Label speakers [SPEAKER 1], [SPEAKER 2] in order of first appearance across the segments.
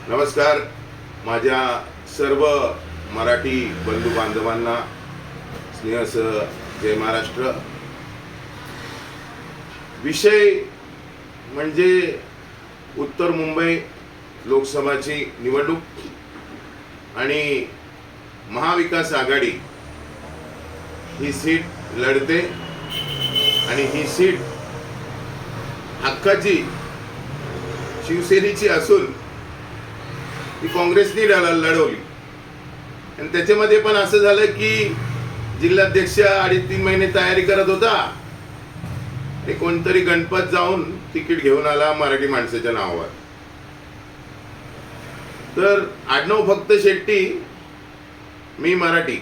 [SPEAKER 1] नमस्कार माझ्या सर्व मराठी बंधू बांधवांना स्नेहसह जय महाराष्ट्र। विषय म्हणजे उत्तर मुंबई लोकसभाची निवडणूक आणि महाविकास आघाडी ही सीट लढते आणि ही सीट हक्काची शिवसेनेची असून ती काँग्रेसने लढवली आणि त्याच्यामध्ये पण असं झालं की जिल्हाध्यक्ष 2.5-3 महिने तयारी करत होता आणि कोणतरी गणपत जाऊन तिकीट घेऊन आला मराठी माणसाच्या नावावर। तर आडनाव फक्त शेट्टी, मी मराठी,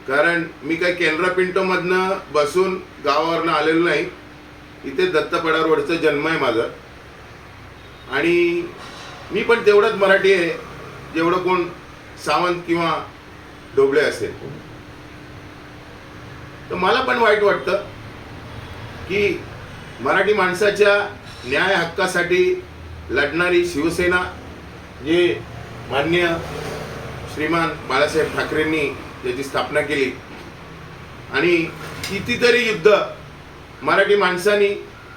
[SPEAKER 1] कारण मी काही कॅनरा पिंटो मधनं बसून गावावरनं आलेलो नाही। इथे दत्तपडा रोडचा जन्म आहे माझा आणि मी पण तेवढंच मराठी आहे जेवढं कोण सावंत किंवा ढोबळे असेल। तर मला पण वाईट वाटतं की मराठी माणसाच्या न्याय हक्कासाठी लढणारी शिवसेना जे माननीय श्रीमान बाळासाहेब ठाकरेंनी त्याची स्थापना केली आणि कितीतरी युद्ध मराठी माणसांनी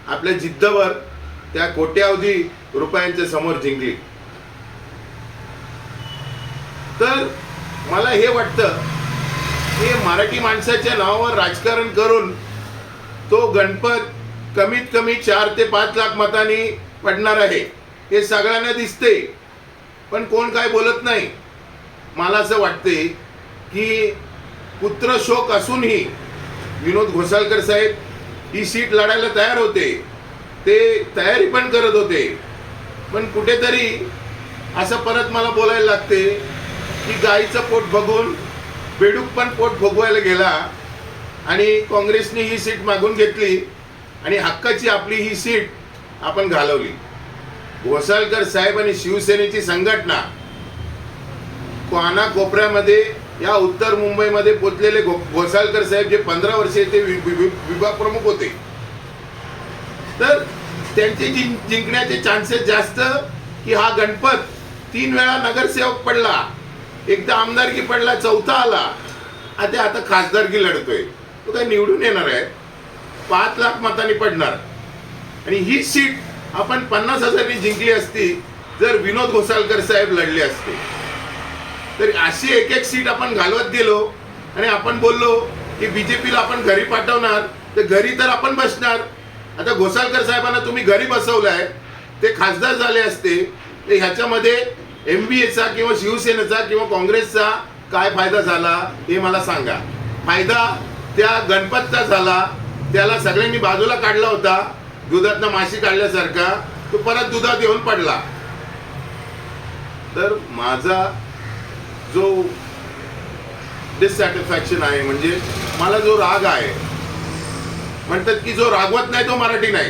[SPEAKER 1] आपल्या जिद्दवर त्या कोट्यावधी रुपयांच्या समोर जिंकली। तर मला हे वाटतं की मराठी माणसाच्या नावावर राजकारण करून तो गणपत कमीत कमी 4 ते 5 लाख मतांनी पडणार आहे हे सगळ्यांना दिसते, पण कोण काय बोलत नाही। मला असं वाटते की पुत्र शोक असूनही विनोद घोसाळकर साहेब ही सीट लढायला तयार होते, ते तयारी पण करत होते, पण कुठेतरी असं परत मला बोलायला लागते की गाईचं पोट बघून बेडूक पण पोट भोगवायला गेला आणि काँग्रेसने ही सीट मागून घेतली आणि हक्काची आपली ही सीट आपण घालवली। घोसाळकर साहेब आणि शिवसेनेची संघटना काना कोपऱ्यामध्ये या उत्तर मुंबईमध्ये पोचलेले घोसाळकर साहेब जे 15 वर्षे ते विभाग प्रमुख होते, तर त्यांचे जिंकण्याचे चान्सेस जास्त की हा गणपत 3 वेळा नगरसेवक पडला, एकदा आमदारकी पडला, चौथा आला, आता खासदारकी लढतोय। तो काय निवडून येणार आहे, 5 लाख मतांनी पडणार आणि ही सीट आपण 50,000नी जिंकली असती जर विनोद घोसाळकर साहेब लढले असते। तर अशी एक एक सीट आपण घालवत गेलो आणि आपण बोललो की बीजेपीला आपण घरी पाठवणार, तर घरी तर आपण बसणार। आता घोसाळकर साहेबांना तुम्ही घरी बसवलाय, ते खासदार झाले असते तर ह्याच्यामध्ये MBAचा किंवा शिवसेनेचा किंवा काँग्रेसचा काय फायदा झाला हे मला सांगा। फायदा त्या गणपतचा झाला, त्याला सगळ्यांनी बाजूला काढला होता, दुधातनं माशी काढल्यासारखा तो परत दुधात येऊन पडला। तर माझा जो डिससॅटिस्फॅक्शन आहे, म्हणजे मला जो राग आहे, म्हणतात की जो रागवत नाही तो मराठी नाही,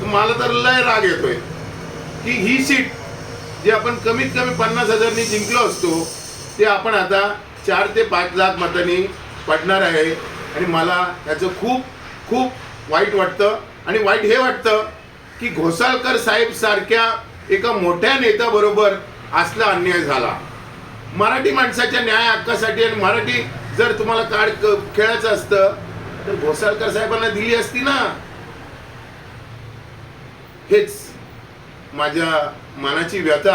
[SPEAKER 1] तर मला तर लय राग येतोय की ही सीट जी आपण कमीत कमी 50,000नी जिंकलो असतो ते आपण आता 4 ते 5 लाख मतांनी पडणार आहे आणि मला त्याचं खूप खूप वाईट वाटतं। आणि वाईट हे वाटतं की घोसाळकर साहेब सारख्या एका मोठ्या नेत्याबरोबर असला अन्याय झाला मराठी माणसाच्या न्याय हक्कासाठी। आणि मराठी जर तुम्हाला कार्ड खेळायचं असतं तर घोसाळकर साहेबांना दिली असती ना। हेच माझ्या मनाची व्यथा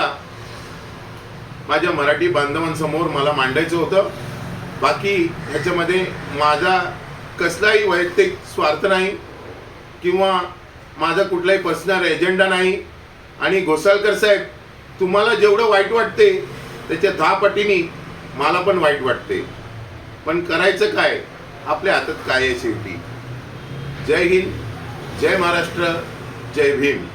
[SPEAKER 1] माझ्या मराठी बांधवांसमोर मला मांडायचं होतं। बाकी ह्याच्यामध्ये माझा कसलाही वैयक्तिक स्वार्थ नाही किंवा माझा कुठलाही पर्सनल एजेंडा नाही। आणि घोसाळकर साहेब, तुम्हाला जेवढं वाईट वाटते त्याच्या 10 पटीने मला पण वाईट वाटते, पण करायचं काय, आपल्या हातात काय आहे शेवटी। जय हिंद, जय महाराष्ट्र, जय भीम।